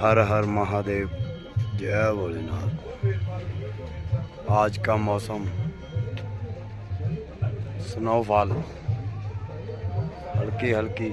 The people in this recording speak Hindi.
हर हर महादेव, जय भोलेनाथ। आज का मौसम स्नोफॉल, हल्की हल्की